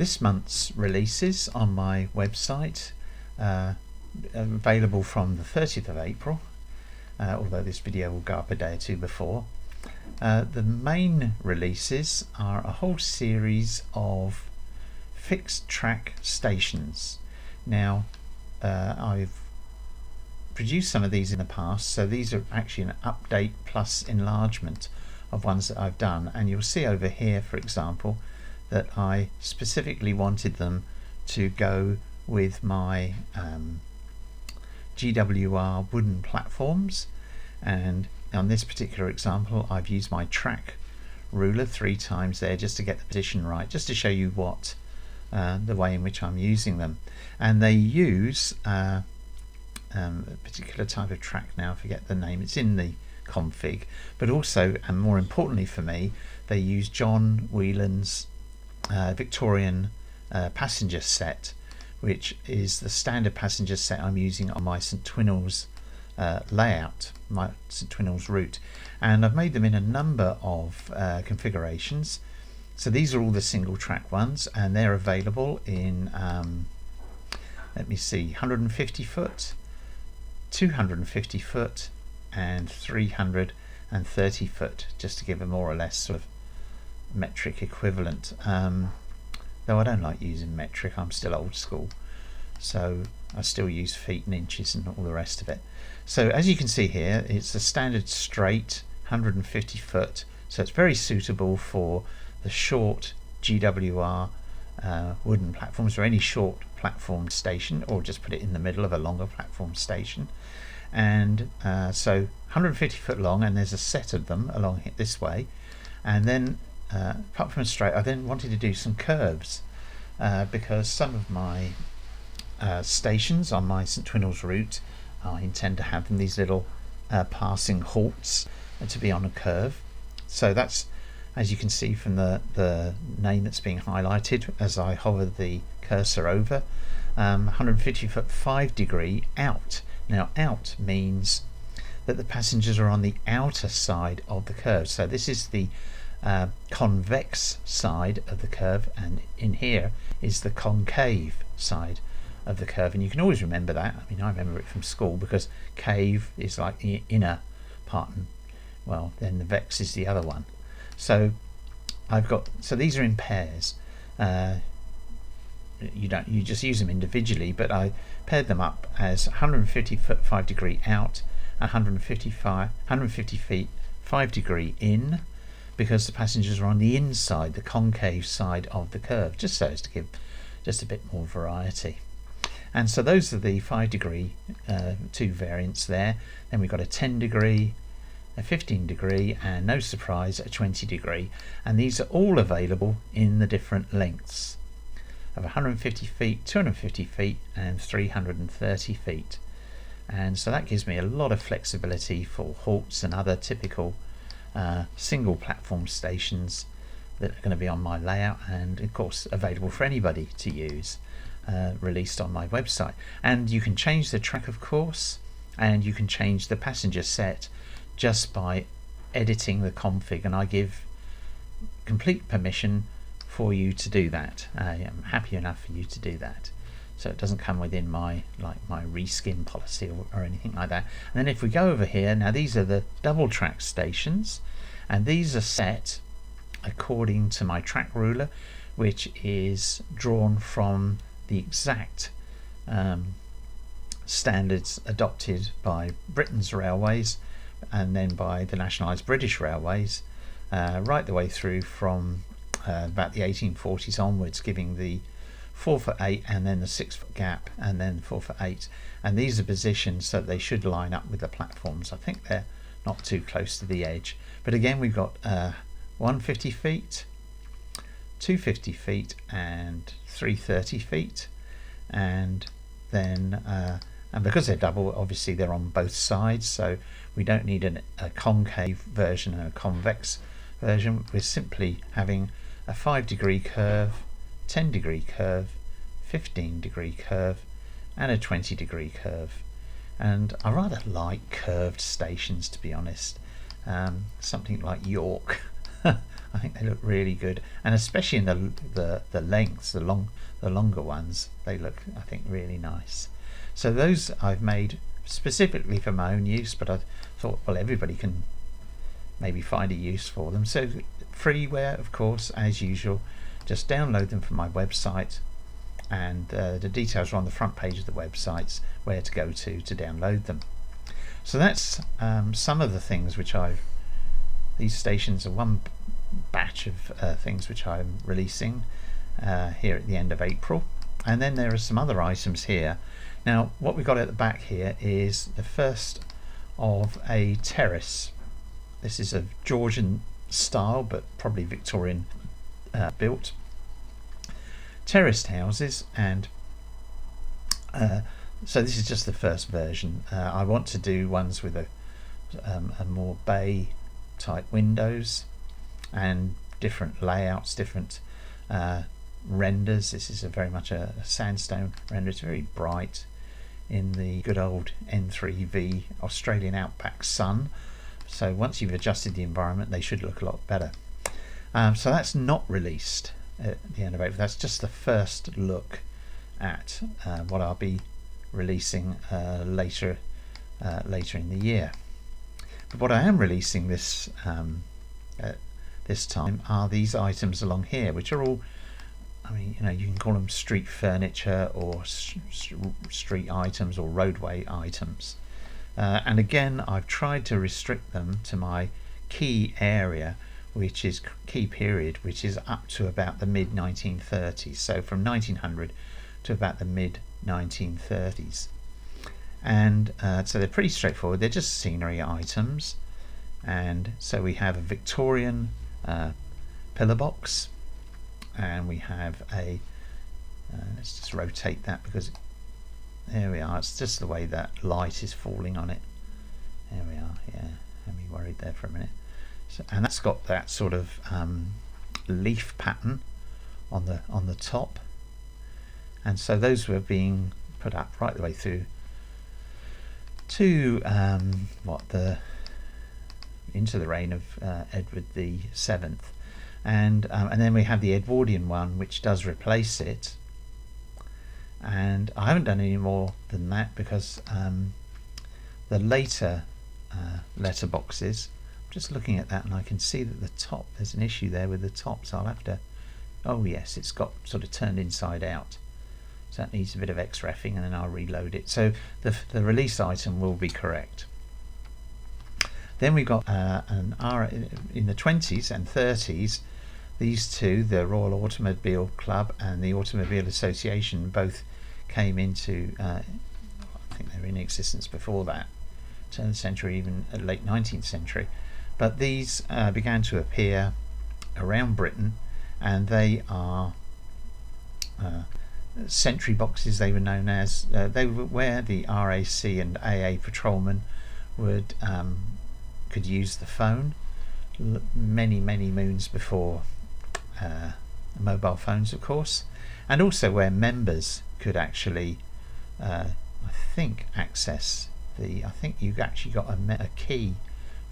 This month's releases on my website available from the 30th of April, although this video will go up a day or two before. The main releases are a whole series of fixed track stations. Now I've produced some of these in the past, so these are actually an update plus enlargement of ones that I've done, and you'll see over here, for example, that I specifically wanted them to go with my GWR wooden platforms, and on this particular example I've used my track ruler 3 times there just to get the position right, just to show you what the way in which I'm using them. And they use a particular type of track, now I forget the name, it's in the config, but also, and more importantly for me, they use John Whelan's Victorian passenger set, which is the standard passenger set I'm using on my St Twinels layout, my St Twinels route, and I've made them in a number of configurations. So these are all the single track ones, and they're available in let me see, 150 foot, 250 foot and 330 foot, just to give a more or less sort of metric equivalent, though I don't like using metric, I'm still old school, so I still use feet and inches and all the rest of it. So as you can see here, it's the standard straight 150 foot, so it's very suitable for the short GWR wooden platforms, or any short platform station, or just put it in the middle of a longer platform station. And so 150 foot long, and there's a set of them along this way, and then apart from a straight, I then wanted to do some curves because some of my stations on my St Twinels route, I intend to have them, these little passing halts, to be on a curve. So that's, as you can see from the name that's being highlighted as I hover the cursor over, 150 foot 5 degree out. Now out means that the passengers are on the outer side of the curve, so this is the convex side of the curve, and in here is the concave side of the curve, and you can always remember that. I mean, I remember it from school, because cave is like the inner part, and well, then the vex is the other one. So I've got, so these are in pairs. You just use them individually, but I paired them up as 150 foot 5 degree out, 150 feet 5 degree in, because the passengers are on the inside, the concave side of the curve, just so as to give just a bit more variety. And so those are the 5 degree 2 variants there. Then we've got a 10 degree, a 15 degree, and no surprise, a 20 degree, and these are all available in the different lengths of 150 feet, 250 feet and 330 feet. And so that gives me a lot of flexibility for halts and other typical single platform stations that are going to be on my layout, and of course available for anybody to use, released on my website. And you can change the track, of course, and you can change the passenger set just by editing the config, and I give complete permission for you to do that. I am happy enough for you to do that, so it doesn't come within my reskin policy or anything like that. And then if we go over here, now these are the double track stations, and these are set according to my track ruler, which is drawn from the exact standards adopted by Britain's railways, and then by the nationalised British railways, right the way through from about the 1840s onwards, giving the 4 foot 8 and then the 6 foot gap, and then 4 foot 8, and these are positioned so that they should line up with the platforms. I think they're not too close to the edge, but again we've got 150 feet, 250 feet and 330 feet, and then and because they're double, obviously they're on both sides, so we don't need a concave version and a convex version. We're simply having a 5 degree curve, 10 degree curve, 15 degree curve and a 20 degree curve. And I rather like curved stations, to be honest. Something like York I think they look really good, and especially in the lengths, the longer ones, they look, I think, really nice. So those I've made specifically for my own use, but I thought, well, everybody can maybe find a use for them. So freeware, of course, as usual, just download them from my website, and the details are on the front page of the websites where to go to download them. So that's some of the things which these stations are one batch of things which I'm releasing here at the end of April. And then there are some other items here. Now what we've got at the back here is the first of a terrace. This is a Georgian style, but probably Victorian built terraced houses, and so this is just the first version. I want to do ones with a more bay type windows and different layouts, different renders. This is very much a sandstone render. It's very bright in the good old N3V Australian outback sun. So once you've adjusted the environment, they should look a lot better. So that's not released at the end of April. That's just the first look at what I'll be releasing later in the year. But what I am releasing this time are these items along here, which are all, I mean, you know, you can call them street furniture or street items or roadway items. And again, I've tried to restrict them to my key area, which is key period, which is up to about the mid 1930s. So from 1900 to about the mid 1930s. And so they're pretty straightforward. They're just scenery items. And so we have a Victorian pillar box, and we have a let's just rotate that, because there we are, it's just the way that light is falling on it. There we are. Yeah, had me worried there for a minute. So, and that's got that sort of leaf pattern on the top, and so those were being put up right the way through to into the reign of Edward the Seventh, and then we have the Edwardian one, which does replace it. And I haven't done any more than that, because the later letterboxes, I'm just looking at that and I can see that the top, there's an issue there with the top, so I'll have to, oh yes, it's got sort of turned inside out, so that needs a bit of X-reffing, and then I'll reload it. So the release item will be correct. Then we've got an R in the 20s and 30s. These two, the Royal Automobile Club and the Automobile Association, both came into, I think they were in existence before that, turn of the century, even late 19th century. But these began to appear around Britain, and they are sentry boxes, they were known as. They were where the RAC and AA patrolmen could use the phone many moons before mobile phones, of course, and also where members could actually I think access I think you actually got a key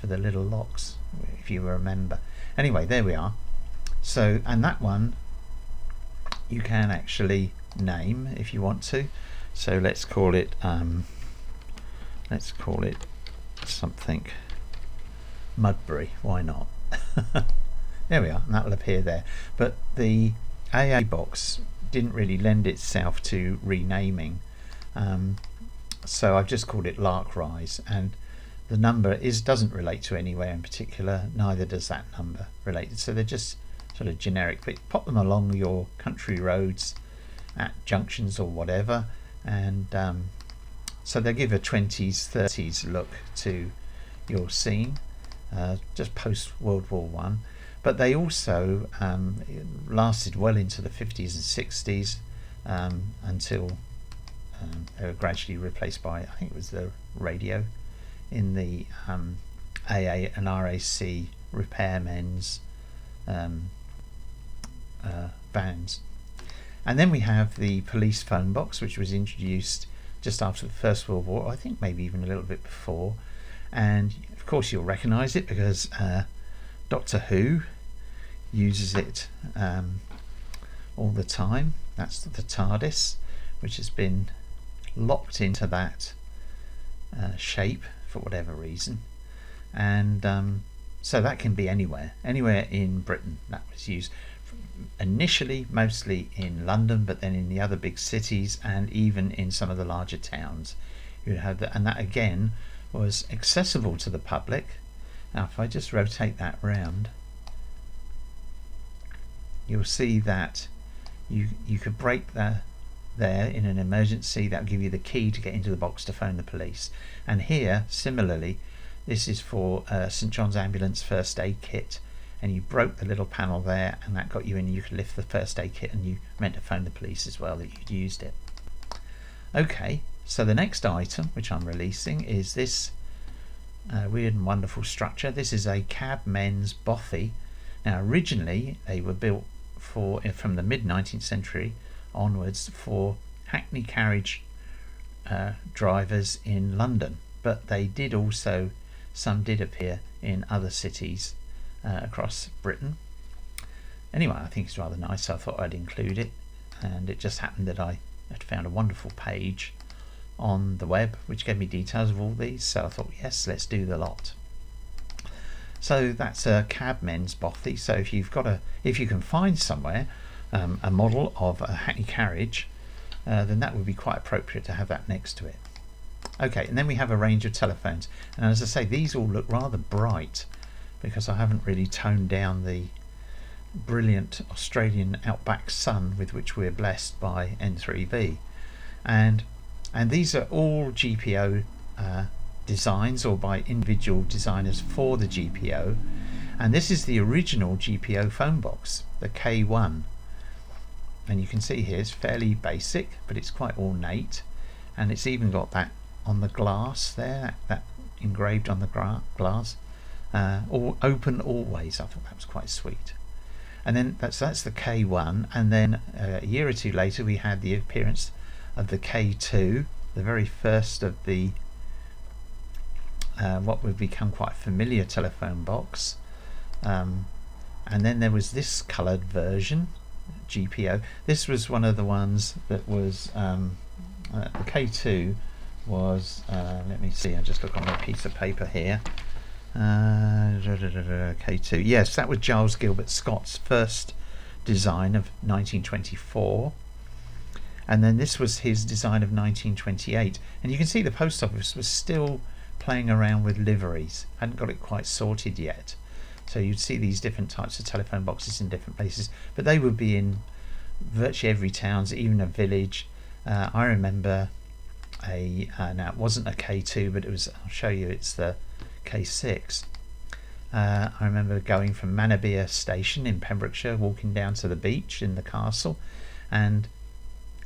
for the little locks if you were a member. Anyway, there we are. So, and that one you can actually name if you want to. So let's call it something Mudbury, why not? There we are, and that will appear there. But the AA box didn't really lend itself to renaming, so I've just called it Lark Rise, and the number doesn't relate to anywhere in particular, neither does that number relate. So they're just sort of generic, but pop them along your country roads at junctions or whatever, and so they give a 20s 30s look to your scene, just post World War One. But they also lasted well into the 50s and 60s, until they were gradually replaced by, I think it was the radio in the AA and RAC repairmen's vans. And then we have the police phone box, which was introduced just after the First World War, I think maybe even a little bit before. And of course you'll recognise it because Doctor Who uses it all the time. That's the Tardis, which has been locked into that shape for whatever reason, and so that can be anywhere in Britain. That was used initially mostly in London, but then in the other big cities and even in some of the larger towns you would have that, and that again was accessible to the public. Now if I just rotate that round, you'll see that you could break there in an emergency. That will give you the key to get into the box to phone the police. And here similarly, this is for St John's Ambulance first aid kit, and you broke the little panel there and that got you in. You could lift the first aid kit and you meant to phone the police as well that you'd used it. Okay, so the next item which I'm releasing is this weird and wonderful structure. This is a cabmen's bothy. Now originally they were built for from the mid 19th century onwards for hackney carriage drivers in London, but they did also, some did appear in other cities across Britain. Anyway, I think it's rather nice, so I thought I'd include it, and it just happened that I had found a wonderful page on the web which gave me details of all these, so I thought yes, let's do the lot. So that's a cabmen's bothy. So if you can find somewhere a model of a hackney carriage, then that would be quite appropriate to have that next to it. Okay, and then we have a range of telephones, and as I say, these all look rather bright because I haven't really toned down the brilliant Australian outback sun with which we're blessed by N3V, and these are all GPO designs, or by individual designers for the GPO, and this is the original GPO phone box, the K1, and you can see here it's fairly basic but it's quite ornate, and it's even got that on the glass there, that engraved on the glass, or open always. I thought that was quite sweet. And then that's the K1, and then a year or two later we had the appearance of the K2, the very first of the what would become quite familiar telephone box, and then there was this coloured version, GPO. This was one of the ones that was the K2 was let me see, I just look on my piece of paper here. K2, yes, that was Giles Gilbert Scott's first design of 1924, and then this was his design of 1928, and you can see the post office was still playing around with liveries, hadn't got it quite sorted yet, so you'd see these different types of telephone boxes in different places, but they would be in virtually every town, even a village. I remember now it wasn't a K2, but it was, I'll show you, it's the K6. I remember going from Manorbier station in Pembrokeshire, walking down to the beach in the castle and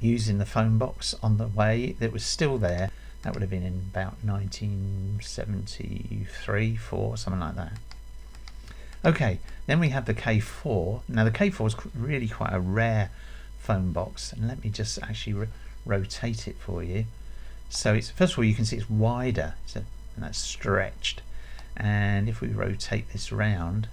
using the phone box on the way that was still there. That would have been in about 1973, 4, something like that. Okay, then we have the K4. Now the K4 is really quite a rare phone box, and let me just actually rotate it for you. So it's, first of all, you can see it's wider, and that's stretched, and if we rotate this round,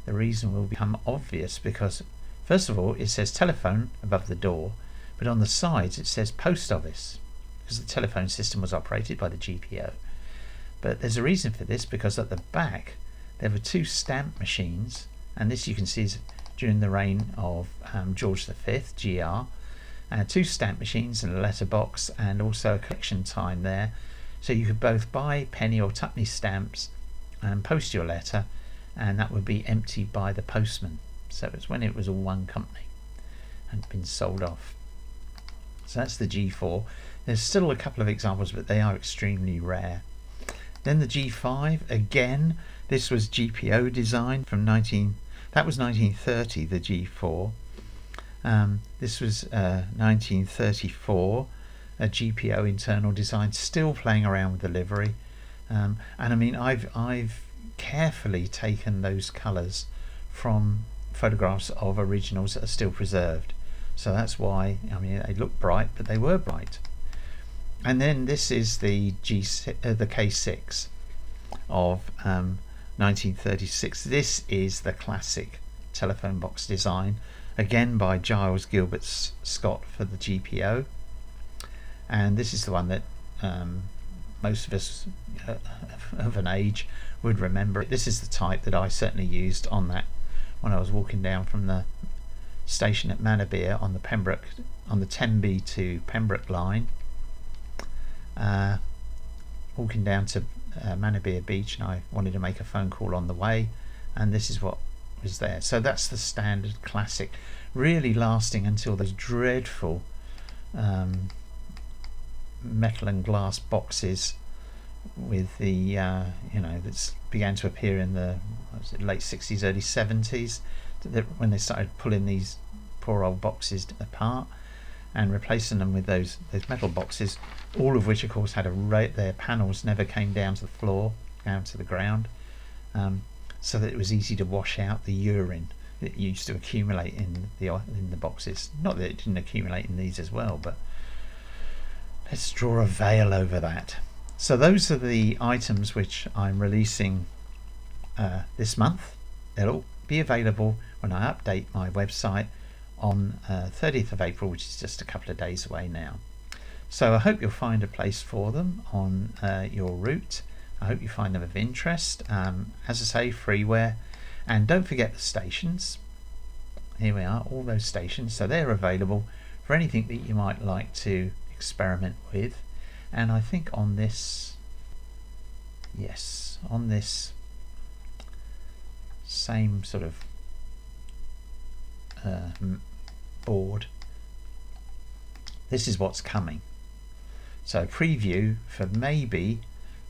the reason will become obvious, because first of all it says telephone above the door, but on the sides it says post office, because the telephone system was operated by the GPO. But there's a reason for this, because at the back there were 2 stamp machines, and this you can see is during the reign of George V, GR, 2 stamp machines and a letterbox, and also a collection time there, so you could both buy penny or tuppeny stamps and post your letter, and that would be emptied by the postman. So it's when it was all one company and been sold off. So that's the G4. There's still a couple of examples, but they are extremely rare. Then the G5, again, this was GPO design from 1930, the G4. This was 1934, a GPO internal design, still playing around with the livery. And I mean, I've carefully taken those colours from photographs of originals that are still preserved. So that's why, I mean, they look bright, but they were bright. And then this is the K6 of 1936. This is the classic telephone box design, again by Giles Gilbert Scott for the GPO. And this is the one that most of us of an age would remember. This is the type that I certainly used on that when I was walking down from the station at Manorbier on the Tenby to Pembroke line, walking down to Manorbier Beach, and I wanted to make a phone call on the way, and this is what was there. So that's the standard classic, really lasting until those dreadful metal and glass boxes with the that began to appear in the late 60s, early 70s, when they started pulling these poor old boxes apart and replacing them with those metal boxes, all of which of course had their panels never came down to the floor, down to the ground, so that it was easy to wash out the urine that used to accumulate in the boxes. Not that it didn't accumulate in these as well, but let's draw a veil over that. So those are the items which I'm releasing this month. It'll be available when I update my website on 30th of April, which is just a couple of days away now. So I hope you'll find a place for them on your route. I hope you find them of interest. As I say, freeware. And don't forget the stations. Here we are, all those stations. So they're available for anything that you might like to experiment with. And I think on this, yes, on this same sort of board, this is what's coming. So preview for maybe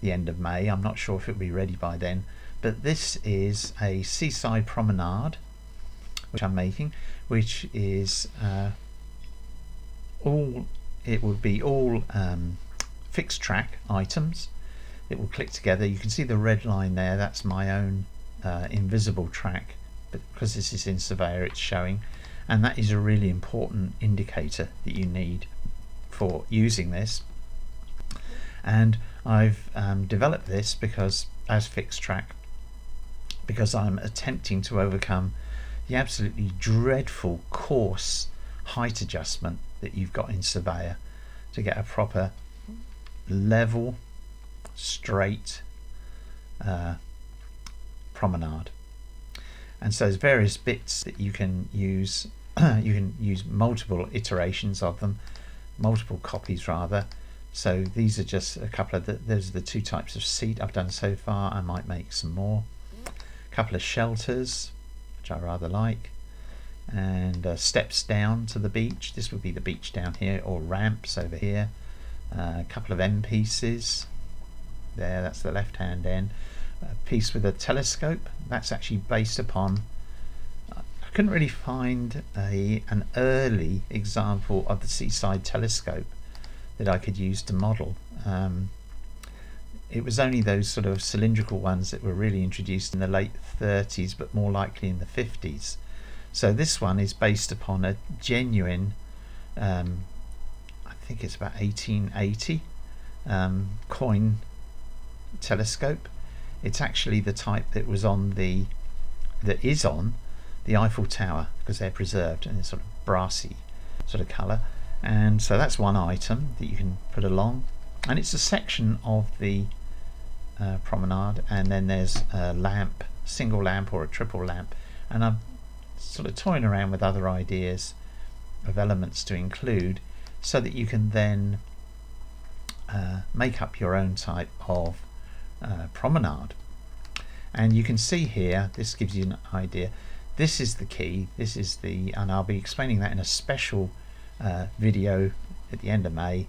the end of May. I'm not sure if it'll be ready by then, but this is a seaside promenade which I'm making, which is it will be all fixed track items. It will click together. You can see the red line there, that's my own invisible track, but because this is in Surveyor it's showing, and that is a really important indicator that you need for using this. And I've developed this because as fixed track because I'm attempting to overcome the absolutely dreadful coarse height adjustment that you've got in Surveyor to get a proper level straight promenade. And so there's various bits that you can use. You can use multiple iterations of them, multiple copies rather. So these are just a couple of those are the two types of seat I've done so far. I might make some more. A couple of shelters, which I rather like, and steps down to the beach. This would be the beach down here, or ramps over here. A couple of end pieces there, that's the left hand end. A piece with a telescope, that's actually based upon, I couldn't really find an early example of the seaside telescope that I could use to model. It was only those sort of cylindrical ones that were really introduced in the late 30s, but more likely in the 50s. So this one is based upon a genuine, I think it's about 1880 coin telescope. It's actually the type that is on the Eiffel Tower, because they're preserved and it's sort of brassy sort of colour. And so that's one item that you can put along, and it's a section of the promenade, and then there's a lamp, single lamp or a triple lamp, and I'm sort of toying around with other ideas of elements to include so that you can then make up your own type of promenade. And you can see here, this gives you an idea. This is the key, this is the, and I'll be explaining that in a special video at the end of May,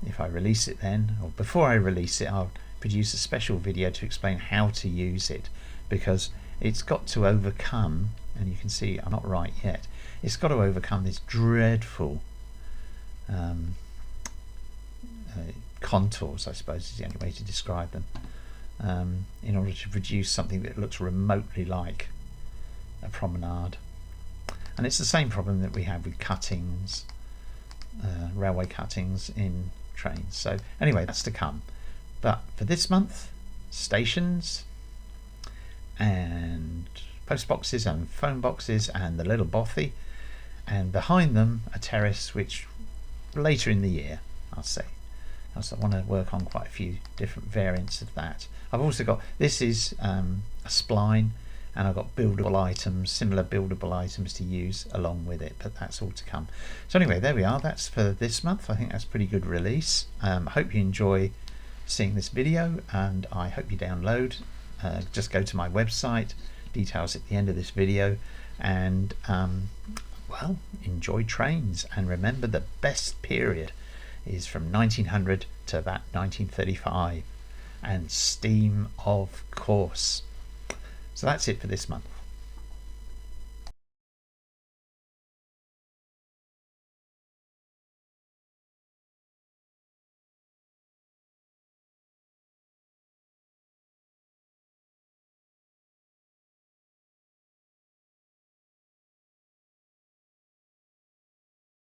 if I release it then, or before I release it I'll produce a special video to explain how to use it, because it's got to overcome, and you can see I'm not right yet, it's got to overcome this dreadful contours, I suppose is the only way to describe them, in order to produce something that looks remotely like a promenade. And it's the same problem that we have with cuttings, railway cuttings in trains. So anyway, that's to come. But for this month, stations and post boxes and phone boxes and the little bothy, and behind them a terrace, which later in the year I'll say. I want to work on quite a few different variants of that. I've also got, this is a spline, and I've got buildable items, similar buildable items to use along with it, but that's all to come. So anyway, there we are. That's for this month. I think that's a pretty good release. I hope you enjoy seeing this video, and I hope you download. Just go to my website, details at the end of this video, and well, enjoy trains. And remember, the best period is from 1900 to about 1935, and steam of course. So that's it for this month.